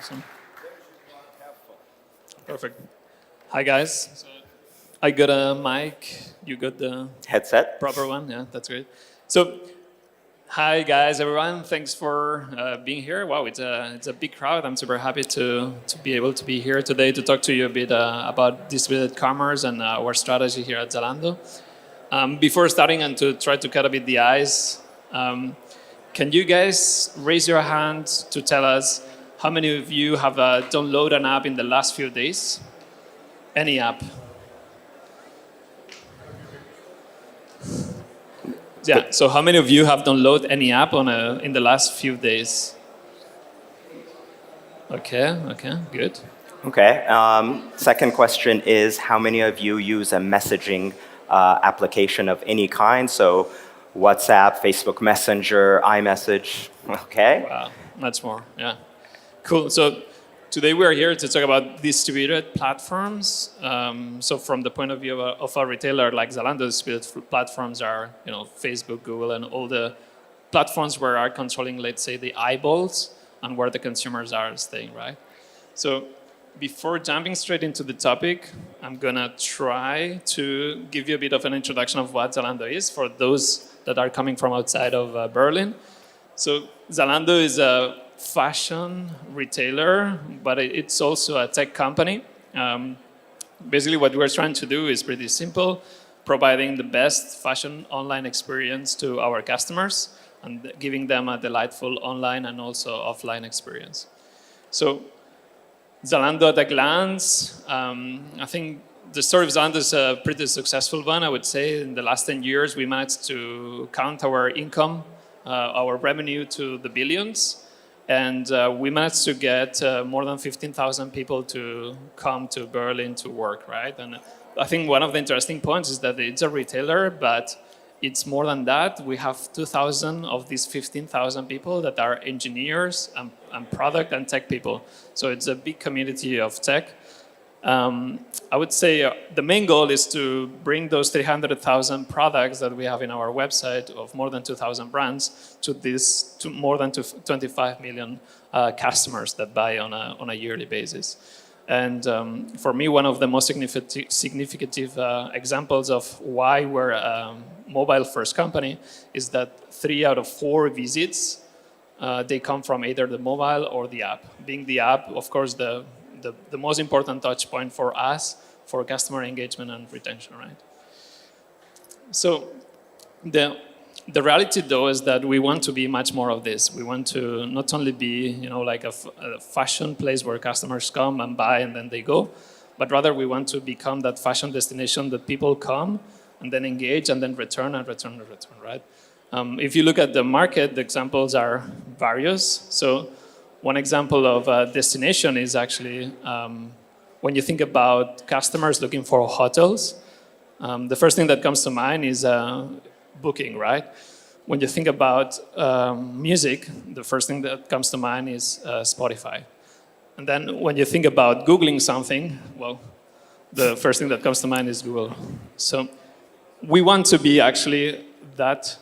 Awesome. Perfect. Hi, guys. I got a mic. You got the Headset. proper one? Yeah, that's great. So, hi, guys, everyone. Thanks for being here. Wow, it's a big crowd. I'm super happy to be able to be here today to talk to you a bit about distributed commerce and our strategy here at Zalando. Before starting and to try to cut a bit the ice, can you guys raise your hand to tell us how many of you have downloaded an app in the last few days? Any app? Yeah, so how many of you have downloaded any app in the last few days? Okay, good. Okay. Second question is, how many of you use a messaging application of any kind? So WhatsApp, Facebook Messenger, iMessage. Okay. Wow, much more, yeah. Cool, so today we're here to talk about distributed platforms. So from the point of view of a retailer like Zalando, distributed platforms are Facebook, Google, and all the platforms where are controlling, let's say, the eyeballs and where the consumers are staying, right? So before jumping straight into the topic, I'm gonna try to give you a bit of an introduction of what Zalando is for those that are coming from outside of Berlin. So Zalando is a fashion retailer, but it's also a tech company. Basically what we're trying to do is pretty simple, providing the best fashion online experience to our customers and giving them a delightful online and also offline experience. So Zalando at a glance, I think the story of Zalando is a pretty successful one, I would say. In the last 10 years, we managed to count our income, our revenue to the billions. And we managed to get more than 15,000 people to come to Berlin to work, right? And I think one of the interesting points is that it's a retailer, but it's more than that. We have 2,000 of these 15,000 people that are engineers and product and tech people. So it's a big community of tech. I would say the main goal is to bring those 300,000 products that we have in our website of more than 2,000 brands to more than 25 million customers that buy on a yearly basis. And for me, one of the most significant examples of why we're a mobile-first company is that 3 out of 4 visits, they come from either the mobile or the app. Being the app, of course, the most important touch point for us for customer engagement and retention, right? So the reality, though, is that we want to be much more of this. We want to not only be, like a fashion place where customers come and buy and then they go, but rather we want to become that fashion destination that people come and then engage and then return and return and return, right? If you look at the market, the examples are various. So one example of a destination is actually when you think about customers looking for hotels, the first thing that comes to mind is booking, right? When you think about music, the first thing that comes to mind is Spotify. And then when you think about Googling something, well, the first thing that comes to mind is Google. So we want to be actually that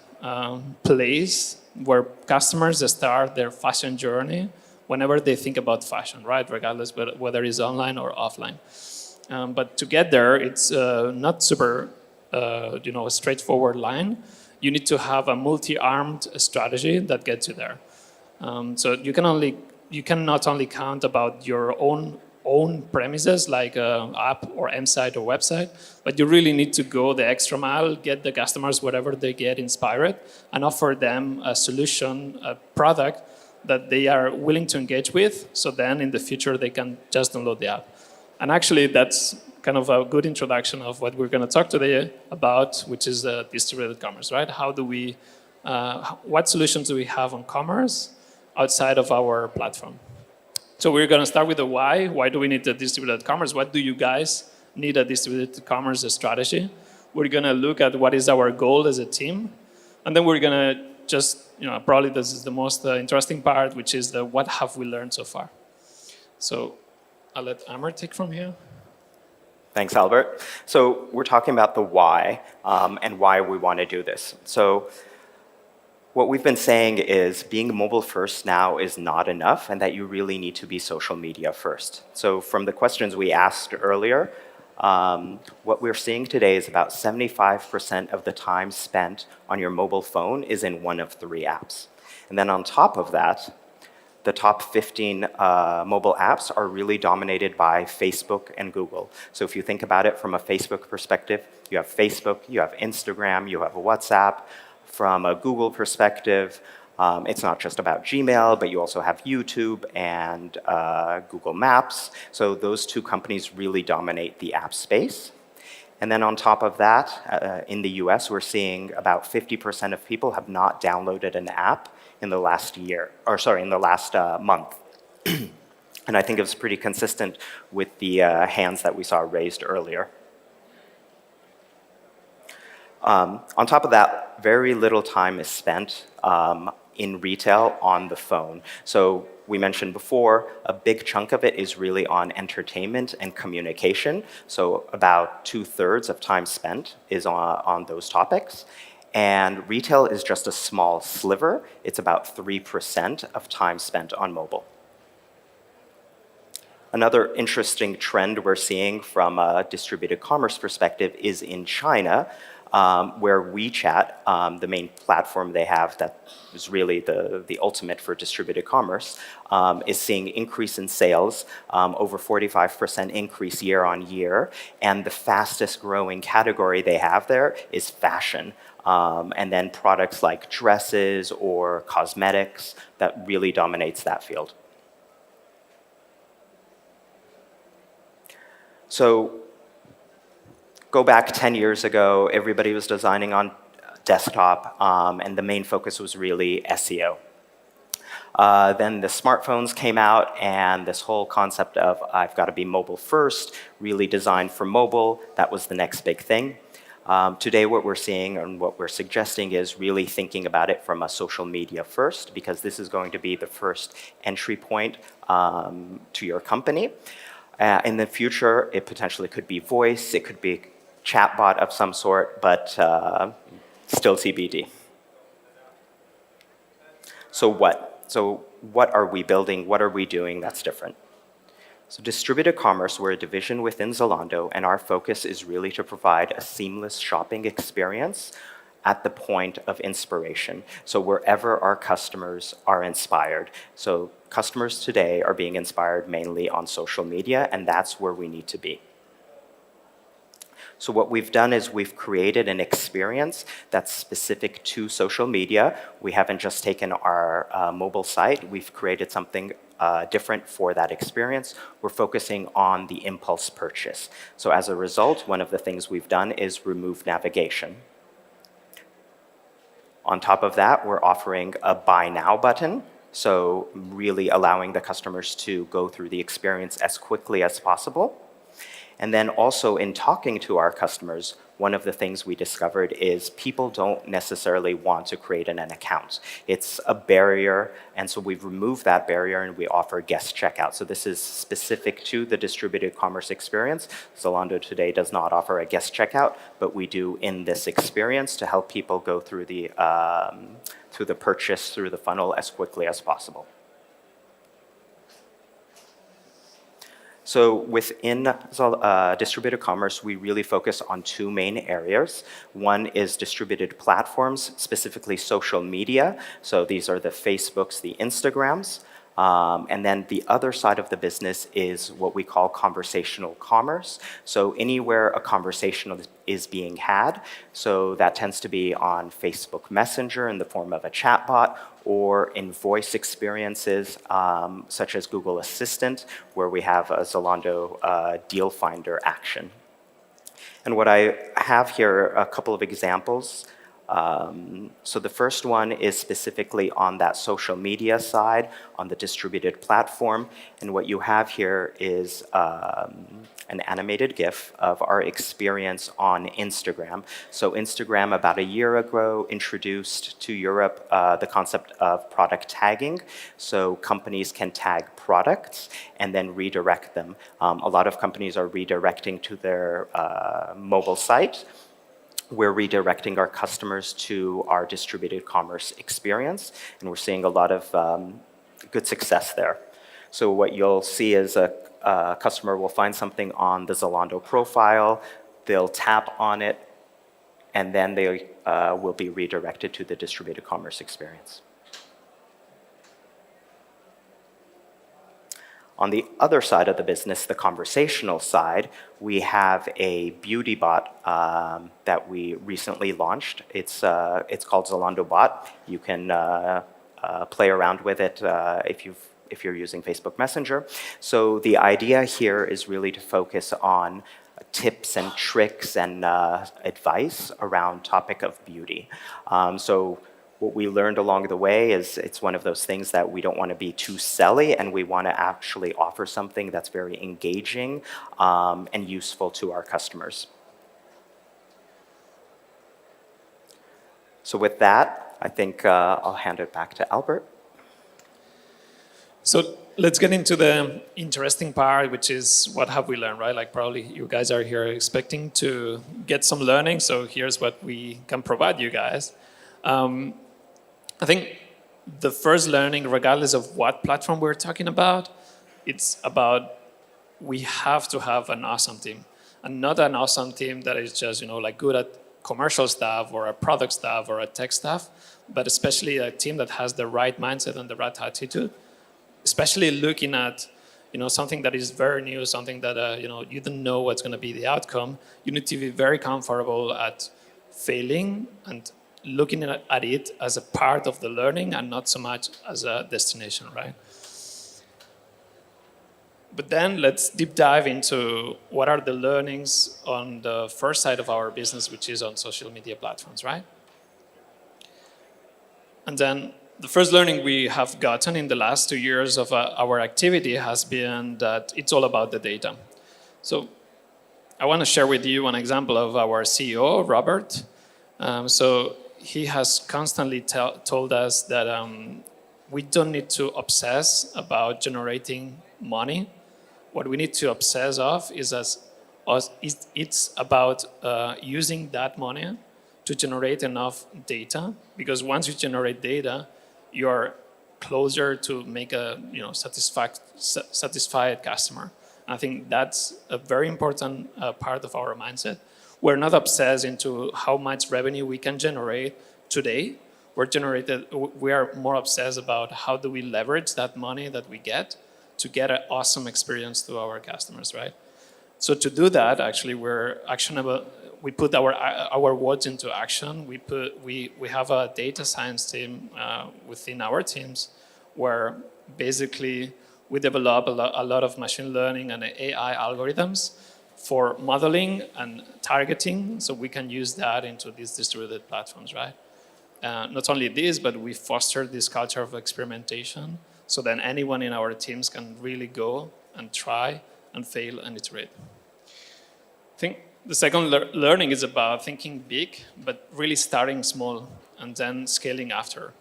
place where customers start their fashion journey whenever they think about fashion, right? Regardless whether it's online or offline. But to get there, it's not super, a straightforward line. You need to have a multi-armed strategy that gets you there. So you can not only count about your own premises like app or M-site or website, but you really need to go the extra mile, get the customers wherever they get inspired, and offer them a solution, a product that they are willing to engage with, so then in the future they can just download the app. And actually that's kind of a good introduction of what we're going to talk today about, which is distributed commerce, right? How do we, what solutions do we have on commerce outside of our platform? So we're going to start with the why. Why do we need the distributed commerce? What do you guys need a distributed commerce strategy? We're going to look at what is our goal as a team. And then we're going to just, probably this is the most interesting part, which is the what have we learned so far. So I'll let Amr take from here. Thanks, Albert. So we're talking about the why and why we want to do this. So what we've been saying is being mobile first now is not enough and that you really need to be social media first. So from the questions we asked earlier, what we're seeing today is about 75% of the time spent on your mobile phone is in one of 3 apps. And then on top of that, the top 15 mobile apps are really dominated by Facebook and Google. So if you think about it from a Facebook perspective, you have Facebook, you have Instagram, you have WhatsApp. From a Google perspective, it's not just about Gmail, but you also have YouTube and Google Maps. So those 2 companies really dominate the app space. And then on top of that, in the US, we're seeing about 50% of people have not downloaded an app in the last year, or sorry, in the last month. And I think it was pretty consistent with the hands that we saw raised earlier. On top of that, very little time is spent in retail on the phone. So we mentioned before, a big chunk of it is really on entertainment and communication. So about 2/3 of time spent is on those topics. And retail is just a small sliver. It's about 3% of time spent on mobile. Another interesting trend we're seeing from a distributed commerce perspective is in China, where WeChat, the main platform they have that is really the ultimate for distributed commerce, is seeing increase in sales, over 45% increase year on year. And the fastest growing category they have there is fashion. And then products like dresses or cosmetics, that really dominates that field. So go back 10 years ago, everybody was designing on desktop, and the main focus was really SEO. Then the smartphones came out, and this whole concept of I've got to be mobile first, really designed for mobile, that was the next big thing. Today what we're seeing and what we're suggesting is really thinking about it from a social media first, because this is going to be the first entry point to your company. In the future, it potentially could be voice, it could be chatbot of some sort, but still TBD. So what? So what are we building? What are we doing that's different? So distributed commerce, we're a division within Zalando, and our focus is really to provide a seamless shopping experience at the point of inspiration. So wherever our customers are inspired. So customers today are being inspired mainly on social media, and that's where we need to be. So what we've done is we've created an experience that's specific to social media. We haven't just taken our mobile site, we've created something different for that experience. We're focusing on the impulse purchase. So as a result, one of the things we've done is remove navigation. On top of that, we're offering a buy now button. So really allowing the customers to go through the experience as quickly as possible. And then also in talking to our customers, one of the things we discovered is people don't necessarily want to create an account. It's a barrier, and so we've removed that barrier and we offer guest checkout. So this is specific to the distributed commerce experience. Zalando today does not offer a guest checkout, but we do in this experience to help people go through the purchase, through the funnel as quickly as possible. So within distributed commerce, we really focus on 2 main areas. One is distributed platforms, specifically social media. So these are the Facebooks, the Instagrams. And then the other side of the business is what we call conversational commerce. So anywhere a conversation is being had, so that tends to be on Facebook Messenger in the form of a chatbot, or in voice experiences such as Google Assistant, where we have a Zalando deal finder action. And what I have here are a couple of examples. So the first one is specifically on that social media side, on the distributed platform. And what you have here is an animated GIF of our experience on Instagram. So Instagram, about a year ago, introduced to Europe the concept of product tagging. So companies can tag products and then redirect them. A lot of companies are redirecting to their mobile site. We're redirecting our customers to our distributed commerce experience, and we're seeing a lot of good success there. So what you'll see is a customer will find something on the Zalando profile, they'll tap on it, and then they will be redirected to the distributed commerce experience. On the other side of the business, the conversational side, we have a beauty bot that we recently launched. It's called Zalando Bot. You can play around with it if you're using Facebook Messenger. So the idea here is really to focus on tips and tricks and advice around topic of beauty. So what we learned along the way is it's one of those things that we don't want to be too selly, and we want to actually offer something that's very engaging and useful to our customers. So with that, I think I'll hand it back to Albert. So let's get into the interesting part, which is what have we learned, right? Like probably you guys are here expecting to get some learning, so here's what we can provide you guys. I think the first learning, regardless of what platform we're talking about, it's about we have to have an awesome team, and not an awesome team that is just like good at commercial stuff or a product stuff or a tech stuff, but especially a team that has the right mindset and the right attitude, especially looking at something that is very new, something that you don't know what's going to be the outcome. You need to be very comfortable at failing and looking at it as a part of the learning and not so much as a destination, right? But then let's deep dive into what are the learnings on the first side of our business, which is on social media platforms, right? And then the first learning we have gotten in the last 2 years of our activity has been that it's all about the data. So I want to share with you an example of our CEO, Robert. So he has constantly told us that we don't need to obsess about generating money. What we need to obsess of is it's about using that money to generate enough data, because once you generate data, you're closer to make a satisfied customer. I think that's a very important part of our mindset. We're not obsessed into how much revenue we can generate today. We are more obsessed about how do we leverage that money that we get to get an awesome experience to our customers, right? So to do that, actually, we're actionable. We put our words into action. We have a data science team within our teams where basically we develop a lot of machine learning and AI algorithms for modeling and targeting, so we can use that into these distributed platforms, right? Not only this, but we foster this culture of experimentation, so then anyone in our teams can really go and try and fail and iterate. I think the second learning is about thinking big, but really starting small and then scaling after.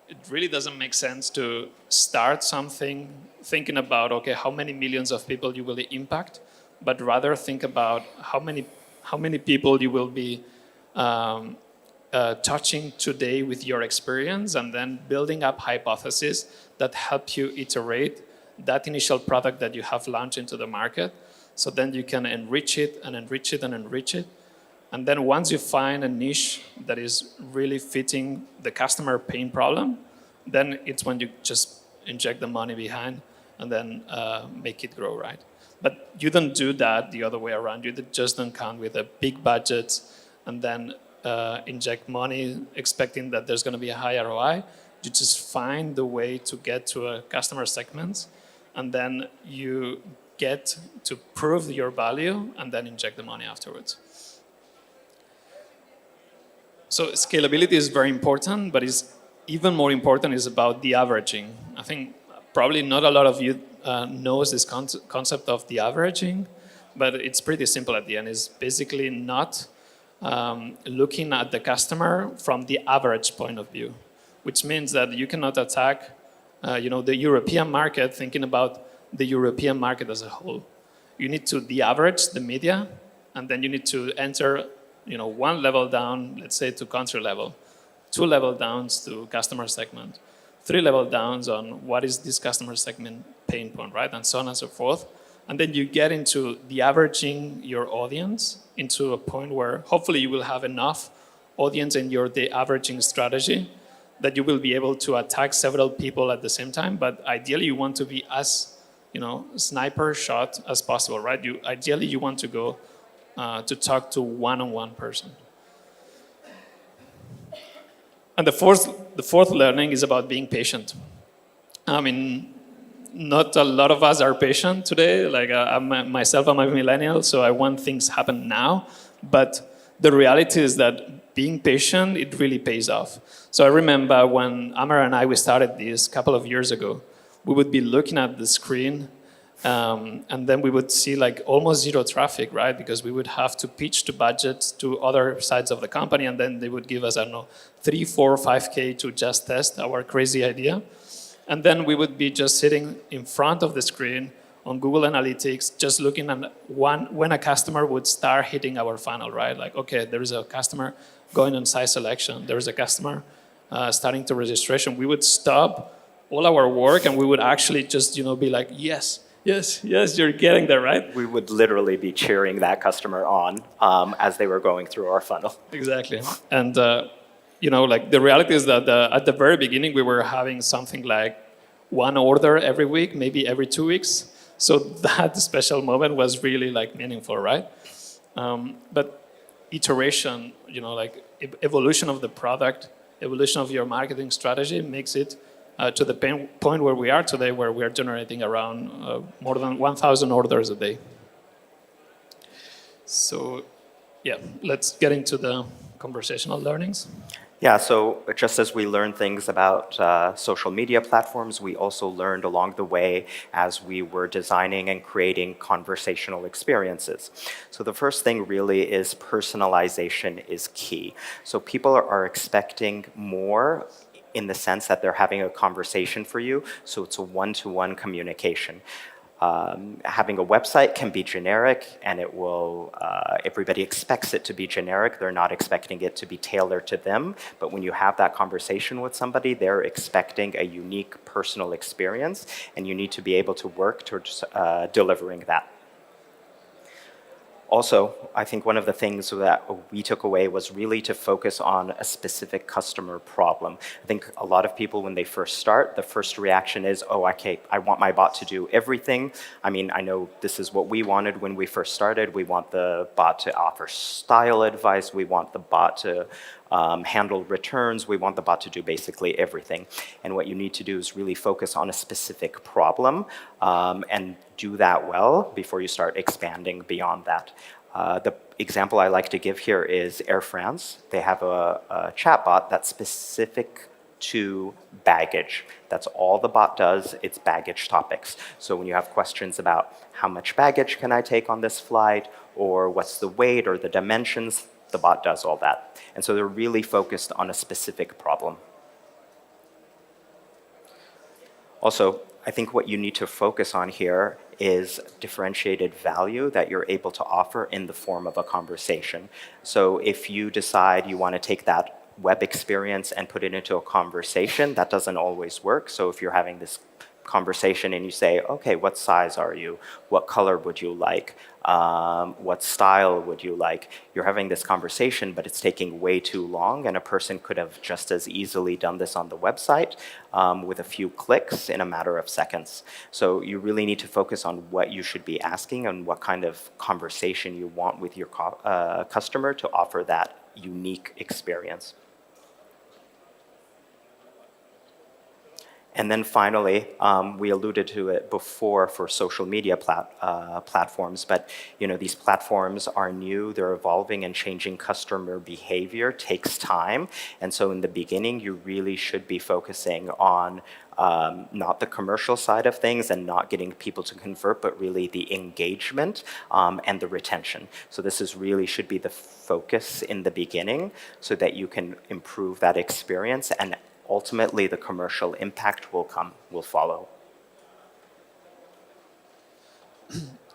It really doesn't make sense to start something thinking about, okay, how many millions of people you will impact, but rather think about how many people you will be touching today with your experience, and then building up hypotheses that help you iterate that initial product that you have launched into the market. So then you can enrich it and enrich it and enrich it. And then once you find a niche that is really fitting the customer pain problem, then it's when you just inject the money behind, and then make it grow, right? But you don't do that the other way around. You just don't count with a big budget and then inject money expecting that there's going to be a high ROI. You just find the way to get to a customer segment, and then you get to prove your value and then inject the money afterwards. So scalability is very important, but it's even more important is about the averaging. I think probably not a lot of you knows this concept of the averaging, but it's pretty simple at the end. It's basically not looking at the customer from the average point of view, which means that you cannot attack the European market thinking about the European market as a whole. You need to de-average the media, and then you need to enter one level down, let's say to country level, 2 level downs to customer segment, 3 level downs on what is this customer segment pain point, right? And so on and so forth. And then you get into the averaging your audience into a point where hopefully you will have enough audience in your de-averaging strategy that you will be able to attack several people at the same time. But ideally you want to be as sniper shot as possible, right? Ideally you want to go to talk to one-on-one person. And the fourth learning is about being patient. I mean, not a lot of us are patient today. Like I'm a millennial, so I want things happen now. But the reality is that being patient, it really pays off. So I remember when Amar and we started this a couple of years ago, we would be looking at the screen and then we would see like almost zero traffic, right? Because we would have to pitch to budgets to other sides of the company, and then they would give us, 3, 4, 5K to just test our crazy idea. And then we would be just sitting in front of the screen on Google Analytics, just looking at when a customer would start hitting our funnel, right? Like, okay, there is a customer going on site selection. There is a customer starting to registration. We would stop all our work and we would actually just, be like, yes, you're getting there, right? We would literally be cheering that customer on as they were going through our funnel. Exactly. And, the reality is that at the very beginning, we were having something like 1 order every week, maybe every 2 weeks. So that special moment was really meaningful, right? But iteration, evolution of the product, evolution of your marketing strategy makes it to the point where we are today, where we are generating around more than 1,000 orders a day. So, yeah, let's get into the conversational learnings. Yeah, so just as we learned things about social media platforms, we also learned along the way as we were designing and creating conversational experiences. So the first thing really is personalization is key. So people are expecting more in the sense that they're having a conversation for you, so it's a one-to-one communication. Having a website can be generic, and it will. Everybody expects it to be generic. They're not expecting it to be tailored to them. But when you have that conversation with somebody, they're expecting a unique personal experience, and you need to be able to work towards delivering that. Also, I think one of the things that we took away was really to focus on a specific customer problem. I think a lot of people, when they first start, the first reaction is, oh, okay, I want my bot to do everything. I mean, I know this is what we wanted when we first started. We want the bot to offer style advice. We want the bot to handle returns. We want the bot to do basically everything. And what you need to do is really focus on a specific problem and do that well before you start expanding beyond that. The example I like to give here is Air France. They have a chatbot that's specific to baggage. That's all the bot does, it's baggage topics. So when you have questions about how much baggage can I take on this flight, or what's the weight or the dimensions, the bot does all that. And so they're really focused on a specific problem. Also, I think what you need to focus on here is differentiated value that you're able to offer in the form of a conversation. So if you decide you want to take that web experience and put it into a conversation, that doesn't always work. So if you're having this conversation and you say, okay, what size are you? What color would you like? What style would you like? You're having this conversation, but it's taking way too long, and a person could have just as easily done this on the website with a few clicks in a matter of seconds. So you really need to focus on what you should be asking and what kind of conversation you want with your customer to offer that unique experience. And then finally, we alluded to it before for social media platforms, but these platforms are new, they're evolving, and changing customer behavior takes time. And so in the beginning, you really should be focusing on not the commercial side of things and not getting people to convert, but really the engagement and the retention. So this really should be the focus in the beginning so that you can improve that experience, and ultimately the commercial impact will follow.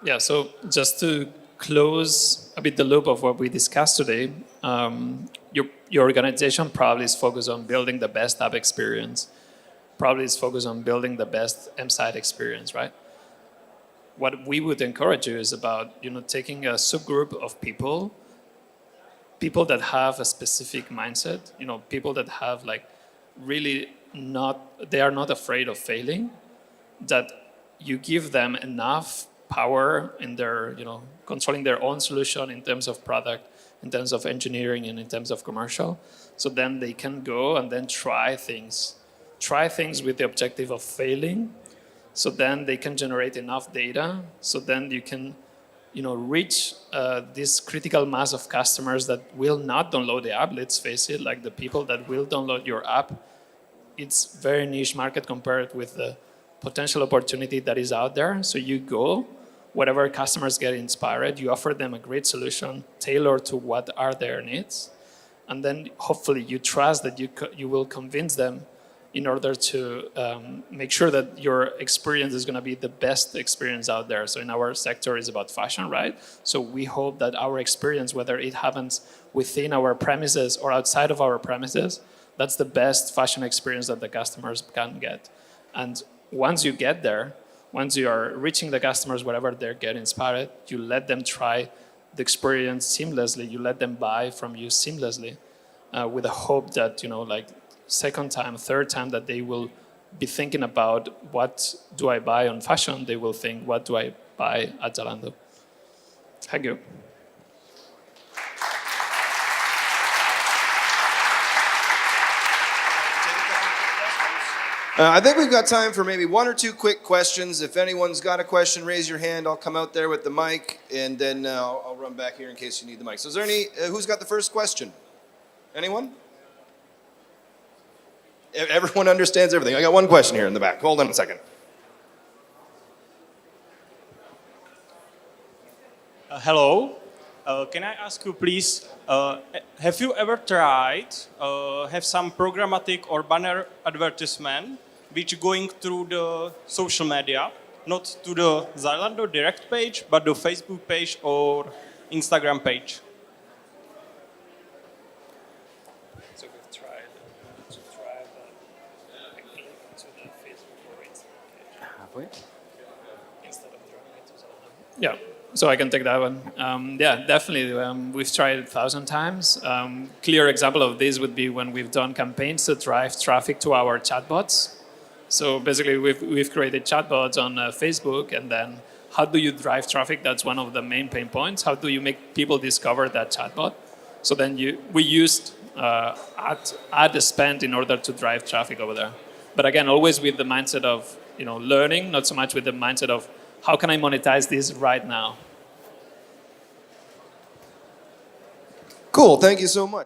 Yeah, so just to close a bit the loop of what we discussed today, your organization probably is focused on building the best app experience, probably is focused on building the best M-site experience, right? What we would encourage you is about taking a subgroup of people that have a specific mindset, people that have really they are not afraid of failing, that you give them enough power in their, controlling their own solution in terms of product, in terms of engineering, and in terms of commercial. So then they can go and then try things with the objective of failing. So then they can generate enough data. So then you can, reach this critical mass of customers that will not download the app. Let's face it, the people that will download your app, it's very niche market compared with the potential opportunity that is out there. So you go, whatever customers get inspired, you offer them a great solution tailored to what are their needs. And then hopefully you trust that you will convince them in order to make sure that your experience is going to be the best experience out there. So in our sector, it's about fashion, right? So we hope that our experience, whether it happens within our premises or outside of our premises, that's the best fashion experience that the customers can get. And once you get there, once you are reaching the customers, wherever they get inspired, you let them try the experience seamlessly. You let them buy from you seamlessly with a hope that, second time, third time that they will be thinking about what do I buy on fashion, they will think, what do I buy at Zalando? Thank you. I think we've got time for maybe one or two quick questions. If anyone's got a question, raise your hand. I'll come out there with the mic, and then I'll run back here in case you need the mic. So is there any, who's got the first question? Anyone? Everyone understands everything. I got one question here in the back. Hold on a second. Hello. Can I ask you, please, have you ever tried have some programmatic or banner advertisement which going through the social media, not to the Zalando direct page, but the Facebook page or Instagram page? So we've tried to drive a link to the Facebook or Instagram page. Have we? Instead of driving it to Zalando. Yeah. So I can take that one. Yeah, definitely. We've tried it 1,000 times. Clear example of this would be when we've done campaigns to drive traffic to our chatbots. So basically, we've created chatbots on Facebook, and then how do you drive traffic? That's one of the main pain points. How do you make people discover that chatbot? So then we used ad spend in order to drive traffic over there. But again, always with the mindset of learning, not so much with the mindset of how can I monetize this right now? Cool. Thank you so much.